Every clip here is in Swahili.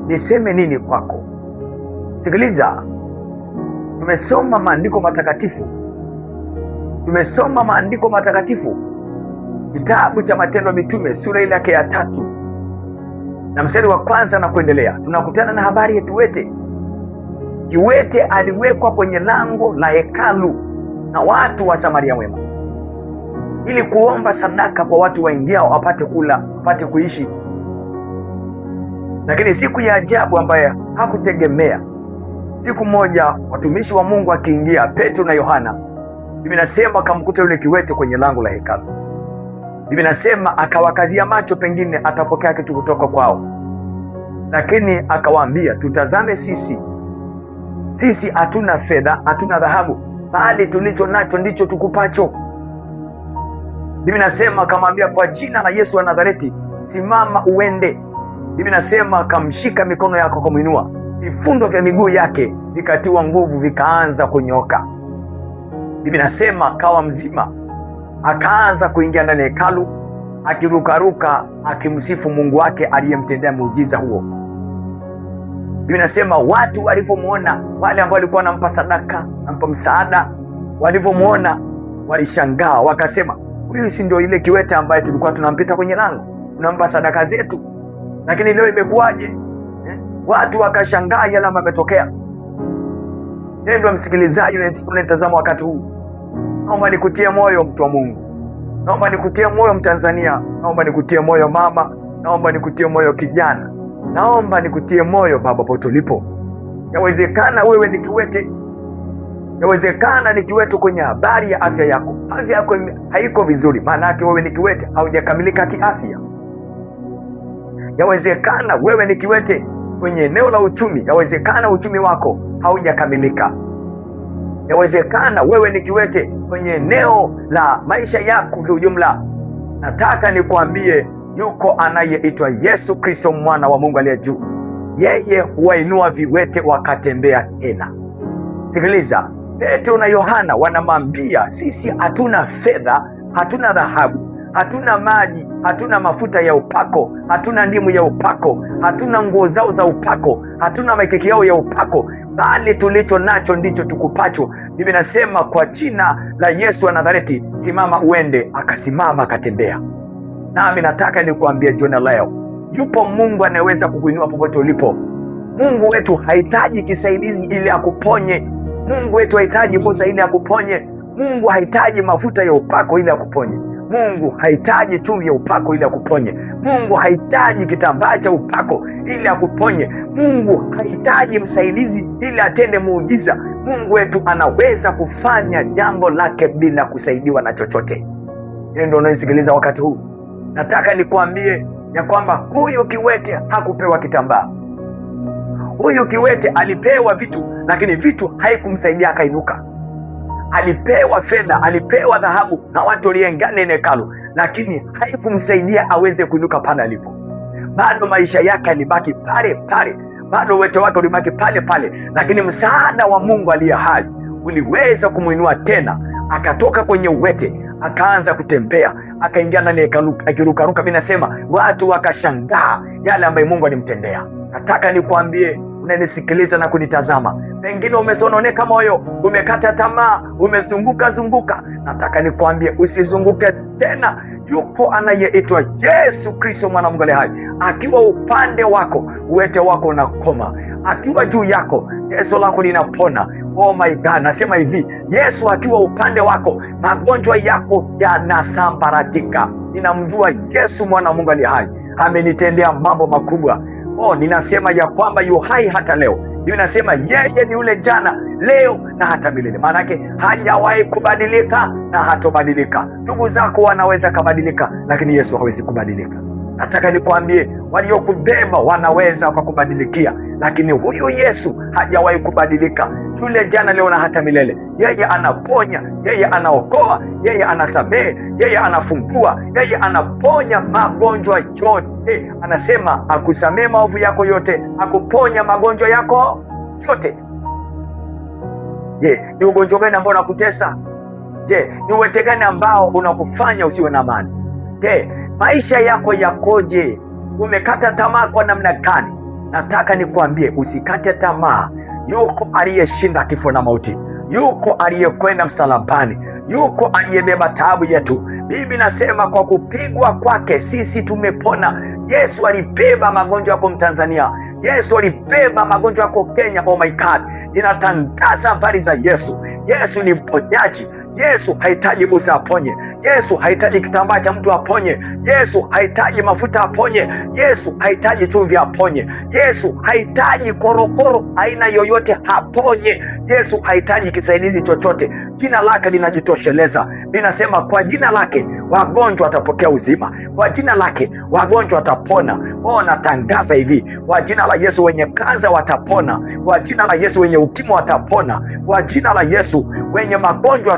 niseme nini kwako? Sikiliza, tumesoma maandiko matakatifu. Tumesoma maandiko matakatifu, kitabu cha Matendo ya Mitume sura ile yake ya 3 na mstari wa 1 na kuendelea. Tunakutana na habari ya kiwete. Kiwete aliwekwa kwenye lango la hekalu na watu wa Samaria Mwema ili kuomba sadaka kwa watu waingiao wapate kula, wapate kuishi. Lakini siku ya ajabu ambayo hakutegemea, siku moja watumishi wa Mungu akiingia, Petro na Yohana, Biblia inasema akamkuta yule kiwete kwenye lango la hekalu. Biblia inasema akawakazia macho, pengine atapokea kitu kutoka kwao, lakini akawaambia, tutazame sisi hatuna fedha, hatuna dhahabu, bali tulicho nacho ndicho tukupacho. Biblia inasema akamwambia, kwa jina la Yesu wa Nazareti, simama uende. Biblia inasema akamshika mikono yake kumuinua, vifundo vya miguu yake vikatiwa nguvu, vikaanza kunyoka. Biblia inasema akawa mzima, akaanza kuingia ndani ya hekalu akirukaruka, akimsifu Mungu wake aliyemtendea muujiza huo. Biblia inasema watu walivyomuona, wale ambao walikuwa wanampa sadaka, wanampa msaada, walivyomuona walishangaa, wakasema, huyu si ndio ile kiwete ambaye tulikuwa tunampita kwenye lango, tunampa sadaka zetu, lakini leo imekuwaje? Watu wakashangaa yale ambayo yametokea. Ndio msikilizaji unatazama wakati huu, naomba nikutie moyo mtu wa Mungu, naomba nikutie moyo Mtanzania, naomba nikutie moyo mama, naomba nikutie moyo kijana, naomba nikutie moyo baba pote ulipo. Yawezekana wewe ni kiwete, yawezekana ni kiwete kwenye habari ya afya yako. Afya yako haiko vizuri, maana yake wewe ni kiwete, haujakamilika kiafya. Yawezekana wewe ni kiwete kwenye eneo la uchumi, yawezekana uchumi wako haujakamilika. Yawezekana wewe ni kiwete kwenye eneo la maisha yako kwa ujumla. Nataka nikwambie, yuko anayeitwa Yesu Kristo, mwana wa Mungu aliye juu. Yeye huwainua viwete wakatembea tena. Sikiliza, Petro na Yohana wanamwambia, sisi hatuna fedha, hatuna dhahabu, hatuna maji, hatuna mafuta ya upako, hatuna ndimu ya upako, hatuna nguo zao za upako, hatuna makeki yao ya upako, bali tulicho nacho ndicho tukupacho. Biblia inasema kwa jina la Yesu wa Nazareti, simama uende. Akasimama akatembea. Nami nataka nikuambie jioni leo, yupo Mungu anayeweza kukuinua popote ulipo. Mungu wetu hahitaji kisaidizi ili akuponye. Mungu wetu hahitaji posa ili akuponye. Mungu hahitaji mafuta ya upako ili akuponye. Mungu hahitaji chumvi ya upako ili akuponye. Mungu hahitaji kitambaa cha upako ili akuponye. Mungu hahitaji msaidizi ili atende muujiza. Mungu wetu anaweza kufanya jambo lake bila kusaidiwa na chochote. Yeye ndio unanisikiliza wakati huu. Nataka nikuambie ya kwamba huyu kiwete hakupewa kitambaa. Huyu kiwete alipewa vitu, lakini vitu haikumsaidia akainuka. Alipewa fedha, alipewa dhahabu na watu waliengana hekalu, lakini haikumsaidia aweze kuinuka pale alipo. Bado maisha yake alibaki pale pale, bado uwete wake ulibaki pale pale, lakini msaada wa Mungu aliye hai uliweza kumuinua tena. Akatoka kwenye uwete, akaanza kutembea, akaingia ndani ya hekalu akirukaruka. Mimi nasema watu wakashangaa yale ambayo Mungu alimtendea. Nataka nikwambie, unanisikiliza na kunitazama, pengine umesononeka moyo, umekata tamaa, umezunguka. Nataka nikwambie usizunguke tena. Yuko anayeitwa Yesu Kristo, mwana wa Mungu aliye hai. Akiwa upande wako, uwete wako unakoma. Akiwa juu yako, Yesu lako linapona. Oh my God, nasema hivi, Yesu akiwa upande wako, magonjwa yako yanasambaratika. Ninamjua Yesu, mwana wa Mungu aliye hai, amenitendea mambo makubwa. Ninasema ya kwamba yu hai hata leo. Biblia inasema yeye ni yule jana, leo na hata milele. Maana yake hajawahi kubadilika na hatobadilika. Ndugu zako wanaweza kubadilika, lakini Yesu hawezi kubadilika. Nataka nikwambie, waliokubeba wanaweza wakakubadilikia, lakini huyu Yesu hajawahi kubadilika. Yule jana, leo na hata milele. Yeye anaponya, yeye anaokoa, yeye anasamehe, yeye anafungua, yeye anaponya magonjwa yote. Anasema akusamehe maovu yako yote, akuponya magonjwa yako yote. Je, ni ugonjwa gani ambao unakutesa? Je, ni uwete gani ambao unakufanya usiwe na amani? Je, maisha yako yakoje? Umekata tamaa kwa namna gani? Nataka nikwambie usikate tamaa. Yuko aliyeshinda kifo na mauti, yuko aliyekwenda msalabani, yuko aliyebeba taabu yetu. Biblia inasema kwa kupigwa kwake sisi tumepona. Yesu alibeba magonjwa yako Mtanzania, Yesu alibeba magonjwa yako Kenya. Oh my God, ninatangaza habari za Yesu. Yesu ni mponyaji. Yesu hahitaji busa aponye. Yesu hahitaji kitambaa cha mtu aponye. Yesu hahitaji mafuta aponye. Yesu hahitaji chumvi aponye. Yesu hahitaji korokoro aina yoyote aponye. Yesu hahitaji kisaidizi chochote. Jina lake linajitosheleza. Linasema kwa jina lake wagonjwa watapokea uzima, kwa jina lake wagonjwa watapona. Natangaza hivi, kwa jina la Yesu wenye kansa watapona, kwa jina la Yesu wenye ukimwi watapona, kwa jina la Yesu wenye magonjwa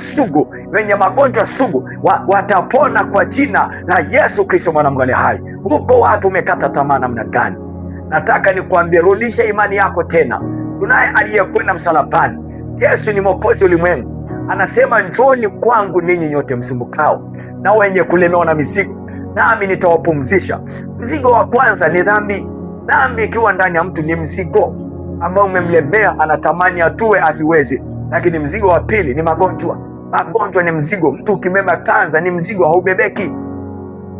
sugu watapona kwa jina la Yesu Kristo mwana wa Mungu aliye hai. Uko wapi? Umekata tamaa namna gani? Nataka nikwambie, rudisha imani yako tena. Tunaye aliyekwenda msalabani. Yesu ni mwokozi ulimwengu. Anasema njooni kwangu ninyi nyote msumbukao na wenye kulemewa na mizigo, nami nitawapumzisha. Mzigo wa kwanza ni dhambi. Dhambi ikiwa ndani ya mtu ni mzigo ambao umemlemea, anatamani atue asiwezi. Lakini mzigo wa pili ni magonjwa. Magonjwa ni mzigo. Mtu ukibeba kansa ni mzigo, haubebeki.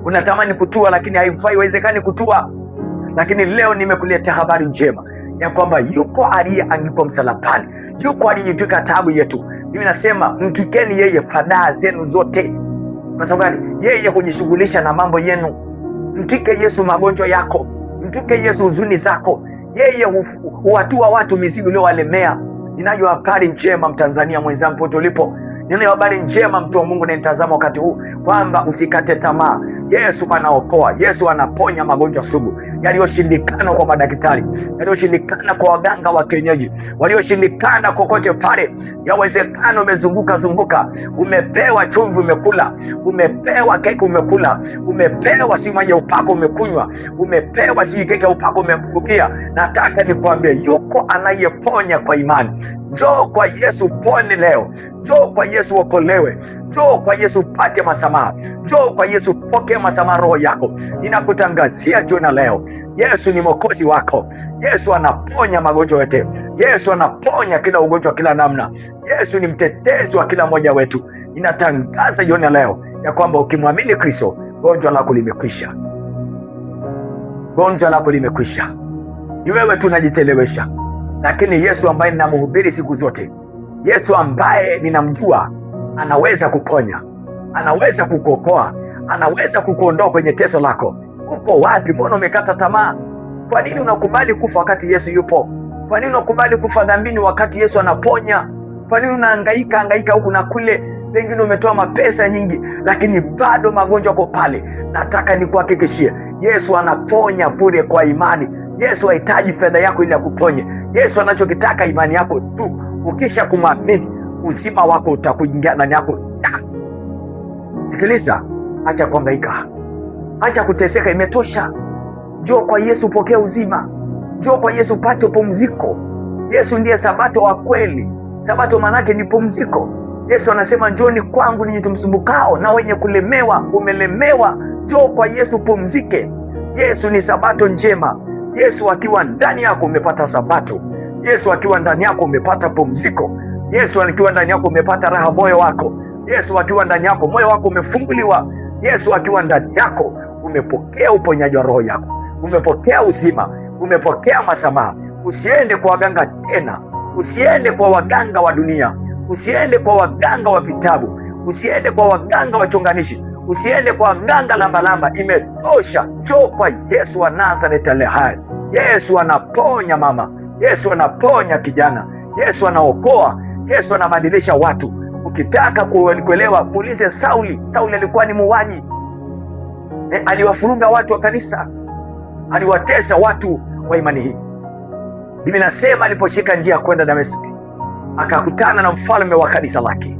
Unatamani kutua lakini haiwezekani kutua. Lakini leo nimekuletea habari njema ya kwamba yuko aliyeangikwa msalabani, yuko aliyetwika taabu yetu. Mimi nasema mtukeni yeye fadhaa zenu zote. Kwa sababu yeye hujishughulisha na mambo yenu. Mtike Yesu magonjwa yako, mtike Yesu huzuni zako. Yeye huwatua watu mizigo iliyowalemea. Ninayo habari njema Mtanzania mwenzangu pote ulipo. Ninayo habari njema mtu wa Mungu anayetazama wakati huu, kwamba usikate tamaa. Yesu anaokoa, Yesu anaponya magonjwa sugu yaliyoshindikana kwa madaktari, yaliyoshindikana kwa waganga wa kienyeji, walioshindikana kokote pale. Yawezekana umezunguka, umepewa chumvi umekula, umepewa keki umekula, umepewa si maji ya upako umekunywa, umepewa si keki ya upako umebukia. Nataka nikwambie yuko anayeponya kwa imani. Njoo kwa Yesu pone leo. Njoo kwa Yesu okolewe. Njoo kwa Yesu pate masamaha. Njoo kwa Yesu pokea masamaha roho yako. Ninakutangazia jioni leo, Yesu ni mwokozi wako. Yesu anaponya magonjwa yote. Yesu anaponya kila ugonjwa kila namna. Yesu ni mtetezi wa kila mmoja wetu. Ninatangaza jioni leo ya kwamba ukimwamini Kristo, gonjwa lako limekwisha. Gonjwa lako limekwisha. Ni wewe tu unajitelewesha. Lakini Yesu ambaye ninamhubiri siku zote, Yesu ambaye ninamjua, anaweza kuponya, anaweza kukuokoa, anaweza kukuondoa kwenye teso lako. Uko wapi? Mbona umekata tamaa? Kwa nini unakubali kufa wakati Yesu yupo? Kwa nini unakubali kufa dhambini wakati Yesu anaponya? Kwa nini unahangaika huku na kule? Pengine umetoa mapesa nyingi, lakini bado magonjwa yako pale. Nataka nikuhakikishie, Yesu anaponya bure kwa imani. Yesu hahitaji fedha yako ili akuponye. Yesu anachokitaka imani yako tu. Ukisha kumwamini, uzima wako utakuingia ndani yako. Sikiliza, acha kuhangaika, acha kuteseka, imetosha. Njoo kwa Yesu pokea uzima. Njoo kwa Yesu pate pumziko. Yesu ndiye sabato wa kweli. Sabato manake ni pumziko. Yesu anasema njooni kwangu ninyi msumbukao na wenye kulemewa. Umelemewa, njoo kwa Yesu pumzike. Yesu ni sabato njema. Yesu akiwa ndani yako umepata sabato. Yesu akiwa ndani yako umepata pumziko. Yesu akiwa ndani yako umepata raha moyo wako. Yesu akiwa ndani yako moyo wako umefunguliwa. Yesu akiwa ndani yako umepokea uponyaji wa roho yako. Umepokea uzima, umepokea masamaha. Usiende kwa waganga tena. Usiende kwa waganga wa dunia. Usiende kwa waganga wa vitabu. Usiende kwa waganga wachonganishi. Usiende kwa waganga lambalamba. Imetosha. Njoo kwa Yesu wa Nazareti aliye hai. Yesu anaponya mama. Yesu anaponya kijana. Yesu anaokoa. Yesu anabadilisha watu. Ukitaka kuelewa, muulize Sauli. Sauli alikuwa ni muuaji. Aliwafuruga watu wa kanisa. Aliwatesa watu wa imani hii. Biblia inasema aliposhika njia kwenda Dameski, akakutana na mfalme wa kanisa lake.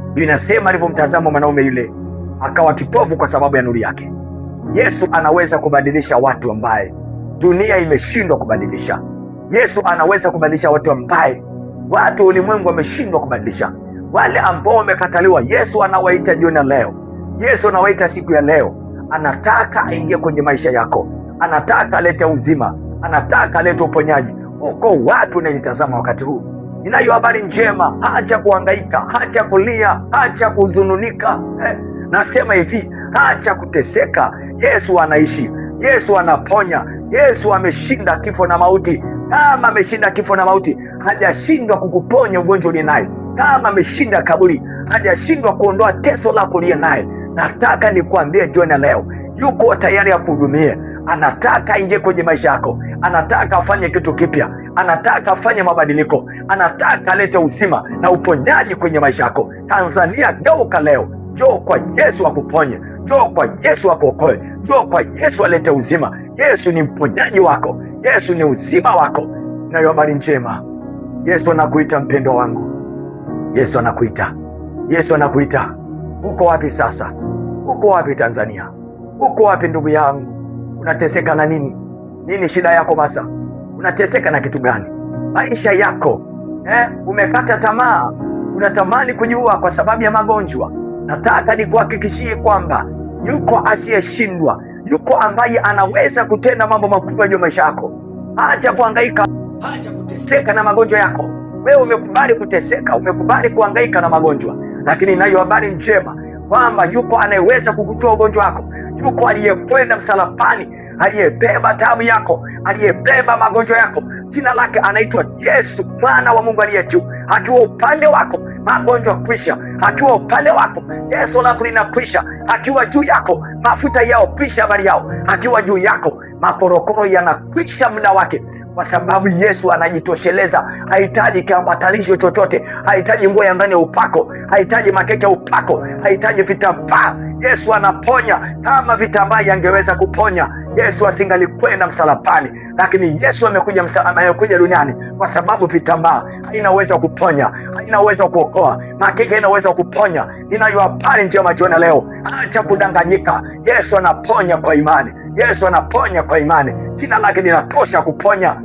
Biblia inasema alipomtazama mwanaume yule, akawa kipofu kwa sababu ya nuru yake. Yesu anaweza kubadilisha watu ambaye dunia imeshindwa kubadilisha. Yesu anaweza kubadilisha watu ambaye watu ulimwengu wameshindwa kubadilisha. Wale ambao wamekataliwa, Yesu anawaita jioni leo. Yesu anawaita siku ya leo. Anataka aingie kwenye maisha yako. Anataka alete uzima. anataka alete uponyaji. Uko wapi unanitazama wakati huu? Ninayo habari njema. Acha kuhangaika, acha kulia, acha kuhuzunika. Nasema hivi, acha kuteseka. Yesu anaishi, Yesu anaponya, Yesu ameshinda kifo na mauti. Kama ameshinda kifo na mauti, hajashindwa kukuponya ugonjwa uliye naye. Kama ameshinda kaburi, hajashindwa kuondoa teso lako uliye naye. Nataka nikuambie jioni ya leo, yuko tayari ya kuhudumia. Anataka aingie kwenye maisha yako, anataka afanye kitu kipya, anataka afanye mabadiliko, anataka alete uzima na uponyaji kwenye maisha yako. Tanzania, geuka leo. Njoo kwa Yesu akuponye, njoo kwa Yesu akuokoe, njoo kwa Yesu alete uzima. Yesu ni mponyaji wako, Yesu ni uzima wako. Nayo habari njema. Yesu anakuita mpendwa wangu, Yesu anakuita, Yesu anakuita. Uko wapi sasa? Uko wapi Tanzania? Uko wapi ndugu yangu? Unateseka na nini? Nini shida yako basa? Unateseka na kitu gani? Maisha yako umekata tamaa, unatamani kujiua kwa sababu ya magonjwa. Nataka nikuhakikishie kwamba yuko asiyeshindwa, yuko ambaye anaweza kutenda mambo makubwa juu ya maisha yako. Acha kuhangaika, acha kuteseka na magonjwa yako. Wewe umekubali kuteseka, umekubali kuhangaika na magonjwa, lakini nayo habari njema kwamba yuko anayeweza kukutoa ugonjwa wako. Yuko aliyekwenda msalabani, aliyebeba taabu yako, aliyebeba magonjwa yako. Jina lake anaitwa Yesu, mwana wa Mungu aliye juu. Akiwa upande wako, magonjwa kwisha. Akiwa upande wako, teso lako linakwisha. Akiwa juu yako, mafuta yao kwisha, habari yao. Akiwa juu yako, makorokoro yanakwisha muda wake, kwa sababu Yesu anajitosheleza. Hahitaji kiambatanisho chochote, hahitaji nguo ya ndani ya upako, hahitaji makeke ya upako, hahitaji vitambaa. Yesu anaponya. Kama vitambaa yangeweza kuponya, Yesu asingalikwenda msalabani. Lakini Yesu amekuja duniani kwa sababu vitambaa haina uwezo kuponya, haina uwezo kuokoa, makeke haina uwezo kuponya. Ninayo habari njema jioni leo. Acha kudanganyika. Yesu anaponya kwa imani, Yesu anaponya kwa imani. Jina lake linatosha kuponya,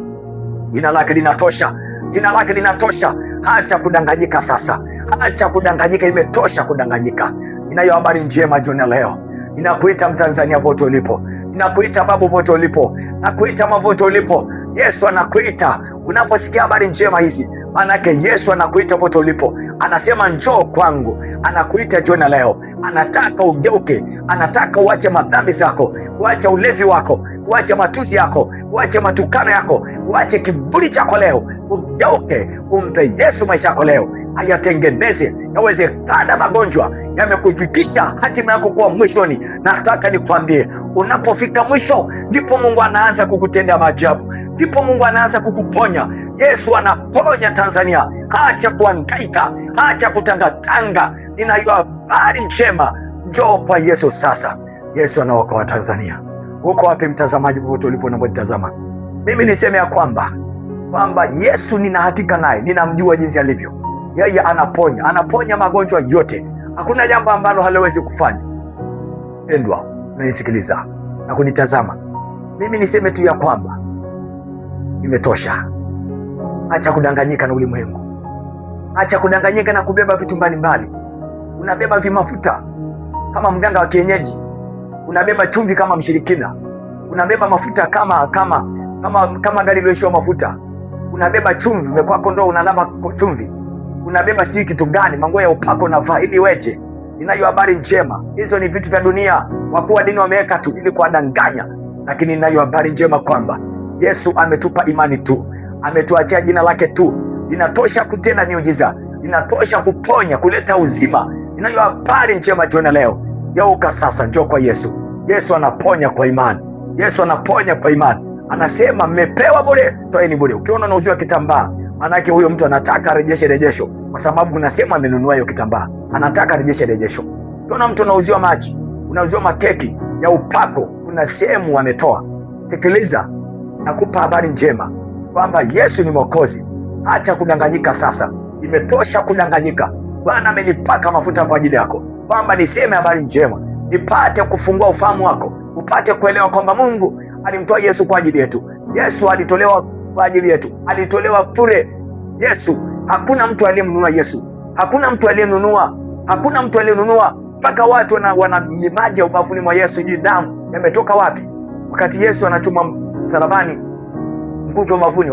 jina lake linatosha, jina lake linatosha. Acha kudanganyika sasa, acha kudanganyika, imetosha kudanganyika. Ninayo habari njema jioni leo. Ninakuita Mtanzania pote ulipo, ninakuita babu pote ulipo, nakuita mama pote ulipo. Yesu anakuita. Unaposikia habari njema hizi, manake Yesu anakuita pote ulipo. Anasema njoo kwangu, anakuita jioni leo. Anataka ugeuke, anataka uache madhambi zako, uache ulevi wako, uache matusi yako, uache matukano yako, uache kiburi chako leo. Ugeuke, umpe Yesu maisha yako leo, ayatengeneze. Yawezekana magonjwa yamekufikisha hatima yako kuwa mwishoni. Nataka nikwambie, unapofika mwisho ndipo Mungu anaanza kukutendea maajabu, ndipo Mungu anaanza kukuponya. Yesu anaponya Tanzania. Acha kuhangaika, acha kutangatanga. Ninayo habari njema. Njoo kwa Yesu sasa. Yesu anaokoa Tanzania. Uko wapi mtazamaji popote ulipo unapotazama? Mimi niseme ya kwamba Yesu nina hakika naye, ninamjua jinsi alivyo. Yeye anaponya, anaponya magonjwa yote. Hakuna jambo ambalo haliwezi kufanya. Pendwa, unanisikiliza na kunitazama, mimi niseme tu ya kwamba imetosha. Acha kudanganyika na ulimwengu, acha kudanganyika na kubeba vitu mbalimbali. Unabeba vimafuta kama mganga wa kienyeji, unabeba chumvi kama mshirikina, unabeba mafuta kama gari lililoshiwa mafuta, unabeba chumvi, umekuwa kondoo unalamba chumvi, unabeba sijui kitu gani, manguo ya upako unavaa ili weje. Ninayo habari njema. Hizo ni vitu vya dunia, wakuu wa dini wameweka tu ili kuwadanganya. Lakini ninayo habari njema kwamba Yesu ametupa imani tu, ametuachia jina lake tu. Linatosha kutenda miujiza, linatosha kuponya, kuleta uzima. Ninayo habari njema jioni leo. Geuka sasa, njoo kwa Yesu. Yesu anaponya kwa imani, Yesu anaponya kwa imani. Anasema mmepewa bure, toeni bure. Ukiona unauziwa kitambaa, manake huyo mtu anataka arejeshe rejesho, kwa sababu unasema amenunua hiyo kitambaa, anataka arejeshe rejesho. Ukiona mtu unauziwa maji, unauziwa makeki ya upako, kuna sehemu ametoa. Sikiliza, nakupa habari njema kwamba Yesu ni Mwokozi. Acha kudanganyika sasa, imetosha kudanganyika. Bwana amenipaka mafuta kwa ajili yako, kwamba niseme habari njema, nipate kufungua ufahamu wako, upate kuelewa kwamba Mungu alimtoa Yesu kwa ajili yetu. Yesu alitolewa kwa ajili yetu, alitolewa bure. Yesu, hakuna mtu aliyemnunua Yesu, hakuna mtu aliyenunua, hakuna mtu aliyenunua. Mpaka watu wana mimaji ya ubavuni mwa Yesu, juu damu yametoka wapi? Wakati Yesu anachoma msalabani, mkuki wa mavuni.